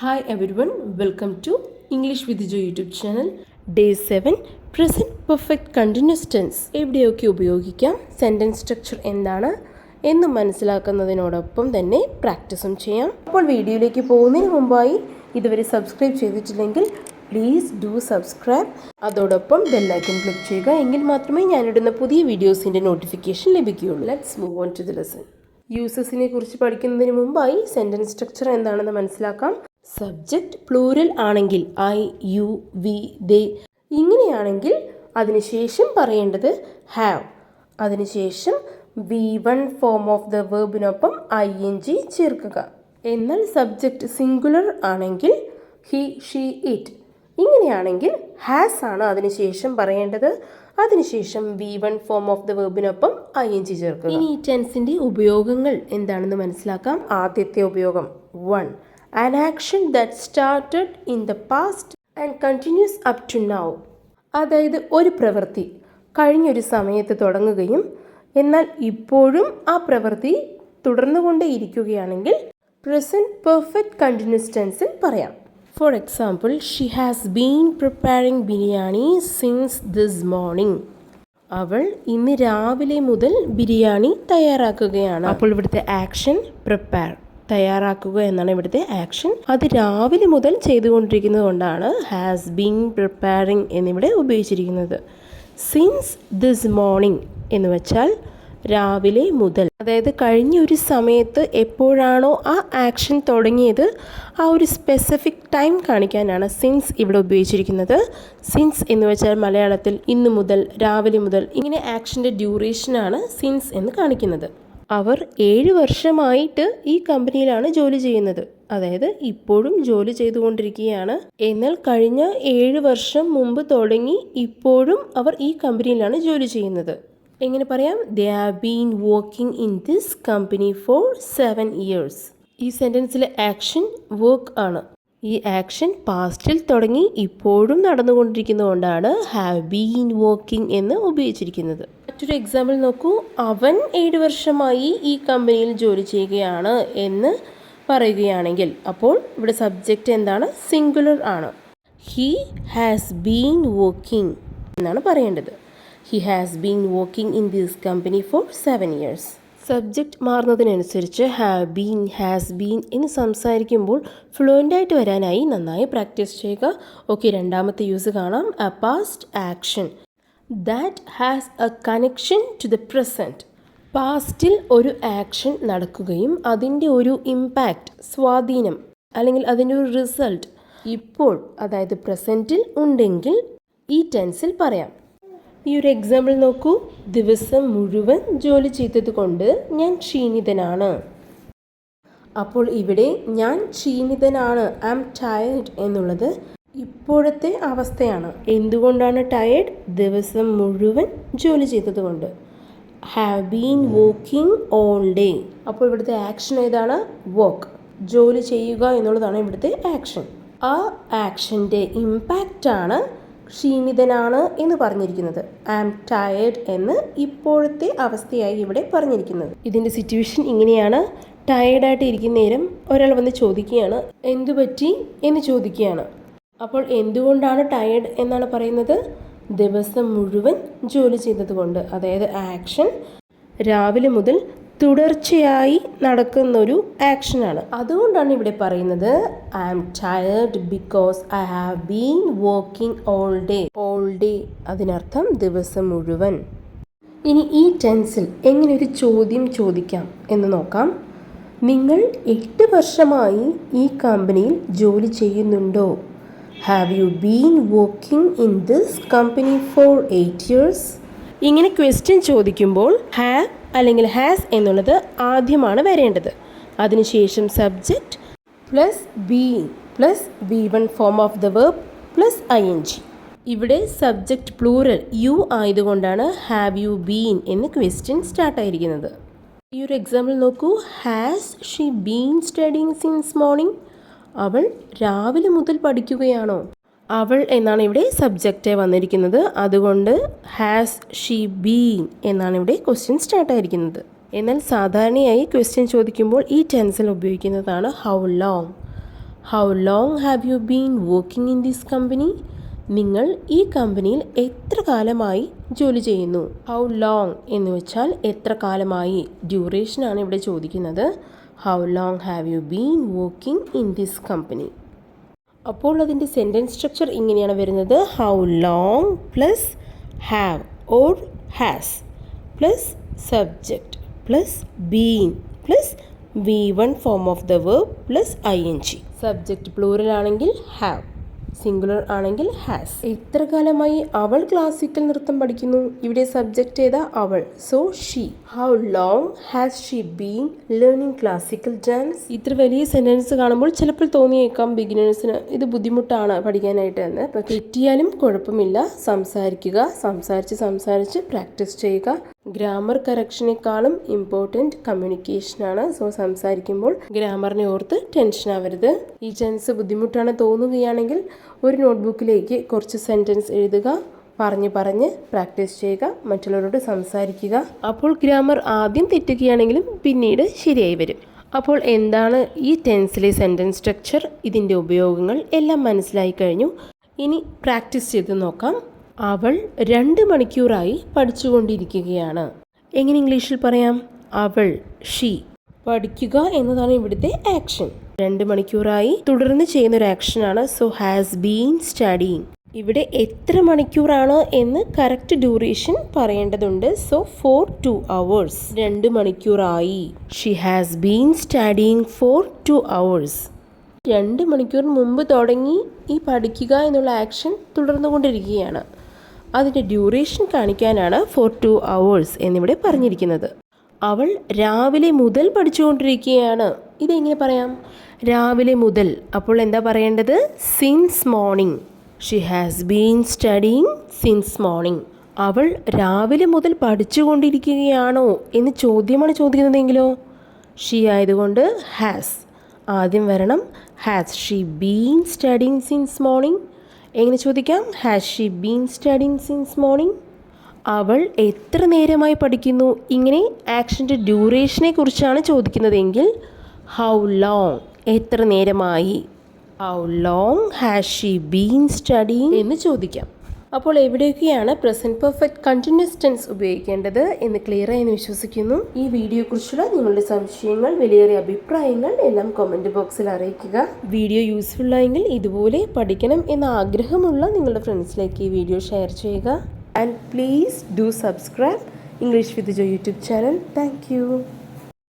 Hi everyone, welcome to English with Jo YouTube channel. Day 7 Present Perfect Continuous Tense എവിടെയൊക്കെ ഉപയോഗിക്കാം, sentence structure എന്താണ് എന്ന് മനസ്സിലാക്കുന്നതിനോടൊപ്പം തന്നെ പ്രാക്ടീസും ചെയ്യാം. അപ്പോൾ വീഡിയോയിലേക്ക് പോകുന്നതിന് മുമ്പായി ഇതുവരെ സബ്സ്ക്രൈബ് ചെയ്തിട്ടില്ലെങ്കിൽ പ്ലീസ് ഡു സബ്സ്ക്രൈബ്. അതോടൊപ്പം ബെല്ലൈക്കൺ ക്ലിക്ക് ചെയ്യുക, എങ്കിൽ മാത്രമേ ഞാനിടുന്ന പുതിയ വീഡിയോസിൻ്റെ നോട്ടിഫിക്കേഷൻ ലഭിക്കുകയുള്ളൂ. Let's move on to the lesson. യൂസസിനെ കുറിച്ച് പഠിക്കുന്നതിന് മുമ്പായി സെൻറ്റൻസ് സ്ട്രക്ചർ എന്താണെന്ന് മനസ്സിലാക്കാം. സബ്ജക്റ്റ് പ്ലൂരൽ ആണെങ്കിൽ ഐ, യു, വി, ദേ ഇങ്ങനെയാണെങ്കിൽ അതിനുശേഷം പറയേണ്ടത് ഹാവ്. അതിനുശേഷം V1 ഫോം ഓഫ് ദ വെർബിനൊപ്പം ING ചേർക്കുക. എന്നാൽ സബ്ജക്റ്റ് സിംഗുലർ ആണെങ്കിൽ ഹി, ഷീ, ഇറ്റ് ഇങ്ങനെയാണെങ്കിൽ ഹാസ് ആണ് അതിനുശേഷം പറയേണ്ടത്. അതിനുശേഷം V1 ഫോം ഓഫ് ദ വെർബിനൊപ്പം ING ചേർക്കുക. ഇനി ഈ ടെൻസിൻ്റെ ഉപയോഗങ്ങൾ എന്താണെന്ന് മനസ്സിലാക്കാം. ആദ്യത്തെ ഉപയോഗം 1. An action that started in the past and continues up to now. അതായത് ഒരു പ്രവൃത്തി കഴിഞ്ഞൊരു സമയത്ത് തുടങ്ങുകയും എന്നാൽ ഇപ്പോഴും ആ പ്രവൃത്തി തുടർന്നുകൊണ്ടേയിരിക്കുകയാണെങ്കിൽ പ്രസൻറ്റ് പെർഫെക്റ്റ് കണ്ടിന്യൂസ് ടെൻസിൽ പറയാം. For example, she has been preparing biryani since this morning. അവൾ ഇന്ന് രാവിലെ മുതൽ ബിരിയാണി തയ്യാറാക്കുകയാണ്. അപ്പോൾ ഇവിടുത്തെ ആക്ഷൻ പ്രിപ്പയർ, തയ്യാറാക്കുക എന്നാണ് ഇവിടുത്തെ ആക്ഷൻ. അത് രാവിലെ മുതൽ ചെയ്തുകൊണ്ടിരിക്കുന്നത് കൊണ്ടാണ് ഹാസ് ബീൻ പ്രിപ്പയറിംഗ് എന്നിവിടെ ഉപയോഗിച്ചിരിക്കുന്നത്. സിൻസ് ദിസ് മോർണിംഗ് എന്ന് വെച്ചാൽ രാവിലെ മുതൽ, അതായത് കഴിഞ്ഞ ഒരു സമയത്ത് എപ്പോഴാണോ ആ ആക്ഷൻ തുടങ്ങിയത് ആ ഒരു സ്പെസിഫിക് ടൈം കാണിക്കാനാണ് സിൻസ് ഇവിടെ ഉപയോഗിച്ചിരിക്കുന്നത്. സിൻസ് എന്ന് വെച്ചാൽ മലയാളത്തിൽ ഇന്ന് മുതൽ, രാവിലെ മുതൽ, ഇങ്ങനെ ആക്ഷൻ്റെ ഡ്യൂറേഷനാണ് സിൻസ് എന്ന് കാണിക്കുന്നത്. അവർ 7 വർഷമായിട്ട് ഈ കമ്പനിയിലാണ് ജോലി ചെയ്യുന്നത്, അതായത് ഇപ്പോഴും ജോലി ചെയ്തുകൊണ്ടിരിക്കുകയാണ്. എന്നാൽ കഴിഞ്ഞ 7 വർഷം മുമ്പ് തുടങ്ങി ഇപ്പോഴും അവർ ഈ കമ്പനിയിലാണ് ജോലി ചെയ്യുന്നത്. എങ്ങനെ പറയാം? They have been working in this company for 7 years. ഈ സെൻറ്റൻസിലെ ആക്ഷൻ വർക്ക് ആണ്. ഈ ആക്ഷൻ പാസ്റ്റിൽ തുടങ്ങി ഇപ്പോഴും നടന്നുകൊണ്ടിരിക്കുന്നതുകൊണ്ടാണ് ഹാവ് ബീൻ വർക്കിംഗ് എന്ന് ഉപയോഗിച്ചിരിക്കുന്നത്. മറ്റൊരു എക്സാമ്പിൾ നോക്കൂ. അവൻ 7 വർഷമായി ഈ കമ്പനിയിൽ ജോലി ചെയ്യുകയാണ് എന്ന് പറയുകയാണെങ്കിൽ അപ്പോൾ ഇവിടെ സബ്ജക്റ്റ് എന്താണ്? സിംഗുലർ ആണ്. ഹി ഹാസ് ബീൻ വർക്കിംഗ് എന്നാണ് പറയേണ്ടത്. He has been working in this company for 7 years. Subject മാറുന്നതിനനുസരിച്ച് ഹാവ് ബീൻ, ഹാസ് ബീൻ എന്ന് സംസാരിക്കുമ്പോൾ ഫ്ലുവൻ്റായിട്ട് വരാനായി നന്നായി പ്രാക്ടീസ് ചെയ്യുക. ഓക്കെ, രണ്ടാമത്തെ യൂസ് കാണാം. A past action that has a connection to the present. പാസ്റ്റിൽ ഒരു ആക്ഷൻ നടക്കുകയും അതിൻ്റെ ഒരു ഇമ്പാക്റ്റ്, സ്വാധീനം അല്ലെങ്കിൽ അതിൻ്റെ ഒരു റിസൾട്ട് ഇപ്പോൾ, അതായത് പ്രസൻറ്റിൽ ഉണ്ടെങ്കിൽ ഈ ടെൻസിൽ പറയാം. ഈ ഒരു എക്സാമ്പിൾ നോക്കൂ. ദിവസം മുഴുവൻ ജോലി ചെയ്തത് കൊണ്ട് ഞാൻ ക്ഷീണിതനാണ്. അപ്പോൾ ഇവിടെ ഞാൻ ക്ഷീണിതനാണ്, ഐ ആം ടയേർഡ് എന്നുള്ളത് ഇപ്പോഴത്തെ അവസ്ഥയാണ്. എന്തുകൊണ്ടാണ് ടയേർഡ്? ദിവസം മുഴുവൻ ജോലി ചെയ്തത് കൊണ്ട്. Have been working all day. അപ്പോൾ ഇവിടുത്തെ ആക്ഷൻ ഏതാണ്? വർക്ക്, ജോലി ചെയ്യുക എന്നുള്ളതാണ് ഇവിടുത്തെ ആക്ഷൻ. ആ ആക്ഷൻ്റെ ഇമ്പാക്റ്റാണ് ക്ഷീണിതനാണ് എന്ന് പറഞ്ഞിരിക്കുന്നത്. ഐ ആം ടയേർഡ് എന്ന് ഇപ്പോഴത്തെ അവസ്ഥയായി ഇവിടെ പറഞ്ഞിരിക്കുന്നത്. ഇതിൻ്റെ സിറ്റുവേഷൻ ഇങ്ങനെയാണ്. ടയേർഡായിട്ട് ഇരിക്കുന്ന നേരം ഒരാൾ വന്ന് ചോദിക്കുകയാണ്, എന്തു പറ്റി എന്ന് ചോദിക്കുകയാണ്. അപ്പോൾ എന്തുകൊണ്ടാണ് ടയേർഡ് എന്നാണ് പറയുന്നത്? ദിവസം മുഴുവൻ ജോലി ചെയ്തതുകൊണ്ട്. അതായത് ആക്ഷൻ രാവിലെ മുതൽ തുടർച്ചയായി നടക്കുന്നൊരു ആക്ഷനാണ്. അതുകൊണ്ടാണ് ഇവിടെ പറയുന്നത് I am tired because I have been working all day. All day അതിനർത്ഥം ദിവസം മുഴുവൻ. ഇനി ഈ ടെൻസിൽ എങ്ങനെ ഒരു ചോദ്യം ചോദിക്കാം എന്ന് നോക്കാം. നിങ്ങൾ 8 വർഷമായി ഈ കമ്പനിയിൽ ജോലി ചെയ്യുന്നുണ്ടോ? Have you been working in this company for 8 years? ഇങ്ങനെ ക്വസ്റ്റ്യൻ ചോദിക്കുമ്പോൾ ഹാവ് അല്ലെങ്കിൽ ഹാസ് എന്നുള്ളത് ആദ്യമാണ് വരേണ്ടത്. അതിനുശേഷം subject plus been plus V1 form of the verb plus ING. ഇവിടെ സബ്ജക്റ്റ് പ്ലൂറൽ യു ആയതുകൊണ്ടാണ് ഹാവ് യു ബീൻ എന്ന് ക്വസ്റ്റ്യൻ സ്റ്റാർട്ടായിരിക്കുന്നത്. ഈ ഒരു എക്സാമ്പിൾ നോക്കൂ. Has she been studying since morning. അവൾ രാവിലെ മുതൽ പഠിക്കുകയാണോ? അവൾ എന്നാണ് ഇവിടെ സബ്ജക്റ്റ് വന്നിരിക്കുന്നത്. അതുകൊണ്ട് ഹാസ് ഷീ ബീൻ എന്നാണ് ഇവിടെ ക്വസ്റ്റ്യൻ സ്റ്റാർട്ടായിരിക്കുന്നത്. എന്നാൽ സാധാരണയായി ക്വസ്റ്റ്യൻ ചോദിക്കുമ്പോൾ ഈ ടെൻസിൽ ഉപയോഗിക്കുന്നതാണ് how long. How long have you been working in this company? നിങ്ങൾ ഈ കമ്പനിയിൽ എത്ര കാലമായി ജോലി ചെയ്യുന്നു? ഹൗ ലോങ് എന്ന് വെച്ചാൽ എത്ര കാലമായി, ഡ്യൂറേഷനാണ് ഇവിടെ ചോദിക്കുന്നത്. How long have you been working in this company. അപ്പോൾ അതിൻ്റെ സെൻറ്റൻസ് സ്ട്രക്ചർ ഇങ്ങനെയാണ് വരുന്നത്. How long plus have or has plus subject plus been plus V1 form of the verb plus ING. Subject plural ആണെങ്കിൽ have, singular ആണെങ്കിൽ has. എത്ര കാലമായി അവൾ classical നൃത്തം പഠിക്കുന്നു? ഇവിടെ സബ്ജക്റ്റ് ഏതാ? അവൾ. So she. How long has she been learning classical dance? ഇത്ര വലിയ സെന്റൻസ് കാണുമ്പോൾ ചിലപ്പോൾ തോന്നിയേക്കാം ബിഗിനേഴ്സിന് ഇത് ബുദ്ധിമുട്ടാണ് പഠിക്കാനായിട്ട് എന്ന്. അപ്പോൾ തെറ്റിയാലും കുഴപ്പമില്ല, സംസാരിച്ച് പ്രാക്ടീസ് ചെയ്യുക. ഗ്രാമർ കറക്ഷനേക്കാളും ഇമ്പോർട്ടൻറ്റ് കമ്മ്യൂണിക്കേഷനാണ്. സോ സംസാരിക്കുമ്പോൾ ഗ്രാമറിനെ ഓർത്ത് ടെൻഷൻ ആവരുത്. ഈ ടെൻസ് ബുദ്ധിമുട്ടാണ് തോന്നുകയാണെങ്കിൽ ഒരു നോട്ട്ബുക്കിലേക്ക് കുറച്ച് സെൻറ്റൻസ് എഴുതുക, പറഞ്ഞ് പ്രാക്ടീസ് ചെയ്യുക, മറ്റുള്ളവരോട് സംസാരിക്കുക. അപ്പോൾ ഗ്രാമർ ആദ്യം തെറ്റുകയാണെങ്കിലും പിന്നീട് ശരിയായി വരും. അപ്പോൾ എന്താണ് ഈ ടെൻസിലെ സെൻറ്റൻസ് സ്ട്രക്ചർ, ഇതിൻ്റെ ഉപയോഗങ്ങൾ എല്ലാം മനസ്സിലായി കഴിഞ്ഞു. ഇനി പ്രാക്ടീസ് ചെയ്ത് നോക്കാം. അവൾ 2 മണിക്കൂറായി പഠിച്ചുകൊണ്ടിരിക്കുകയാണ്. എങ്ങനെ ഇംഗ്ലീഷിൽ പറയാം? അവൾ, ഷീ. പഠിക്കുക എന്നതാണ് ഇവിടുത്തെ ആക്ഷൻ. 2 മണിക്കൂറായി തുടർന്ന് ചെയ്യുന്നൊരു ആക്ഷനാണ്. So has been studying. ഇവിടെ എത്ര മണിക്കൂറാണ് എന്ന് കറക്റ്റ് ഡ്യൂറേഷൻ പറയേണ്ടതുണ്ട്. So for 2 hours. 2 മണിക്കൂറായി. She has been studying for 2 hours. 2 മണിക്കൂർ മുമ്പ് തുടങ്ങി ഈ പഠിക്കുക എന്നുള്ള ആക്ഷൻ തുടർന്നുകൊണ്ടിരിക്കുകയാണ്. അതിൻ്റെ ഡ്യൂറേഷൻ കാണിക്കാനാണ് ഫോർ 2 hours എന്നിവിടെ പറഞ്ഞിരിക്കുന്നത്. അവൾ രാവിലെ മുതൽ പഠിച്ചുകൊണ്ടിരിക്കുകയാണ്. ഇതെങ്ങനെ പറയാം? രാവിലെ മുതൽ. അപ്പോൾ എന്താ പറയേണ്ടത്? Since morning. She has been studying since morning. അവൾ രാവിലെ മുതൽ പഠിച്ചുകൊണ്ടിരിക്കുകയാണോ എന്ന് ചോദ്യമാണ് ചോദിക്കുന്നതെങ്കിലോ? ഷീ ആയതുകൊണ്ട് ഹാസ് ആദ്യം വരണം. Has she been studying since morning. എങ്ങനെ ചോദിക്കാം? Has she been studying since morning. അവൾ എത്ര നേരമായി പഠിക്കുന്നു? ഇങ്ങനെ ആക്ഷൻ്റെ ഡ്യൂറേഷനെ കുറിച്ചാണ് ചോദിക്കുന്നതെങ്കിൽ ഹൗ ലോങ്, എത്ര നേരമായി. How long has she been studying എന്ന് ചോദിക്കാം. അപ്പോൾ എവിടെയൊക്കെയാണ് പ്രസൻറ്റ് പെർഫെക്റ്റ് കണ്ടിന്യൂസ് ടെൻസ് ഉപയോഗിക്കേണ്ടത് എന്ന് ക്ലിയർ ആയെന്ന് വിശ്വസിക്കുന്നു. ഈ വീഡിയോയെക്കുറിച്ചുള്ള നിങ്ങളുടെ സംശയങ്ങൾ, വിലയേറിയ അഭിപ്രായങ്ങൾ എല്ലാം കമൻറ്റ് ബോക്സിൽ അറിയിക്കുക. വീഡിയോ യൂസ്ഫുൾ ആയെങ്കിൽ ഇതുപോലെ പഠിക്കണം എന്ന ആഗ്രഹമുള്ള നിങ്ങളുടെ ഫ്രണ്ട്സിലേക്ക് ഈ വീഡിയോ ഷെയർ ചെയ്യുക. And please do subscribe English with Joy YouTube channel. Thank you.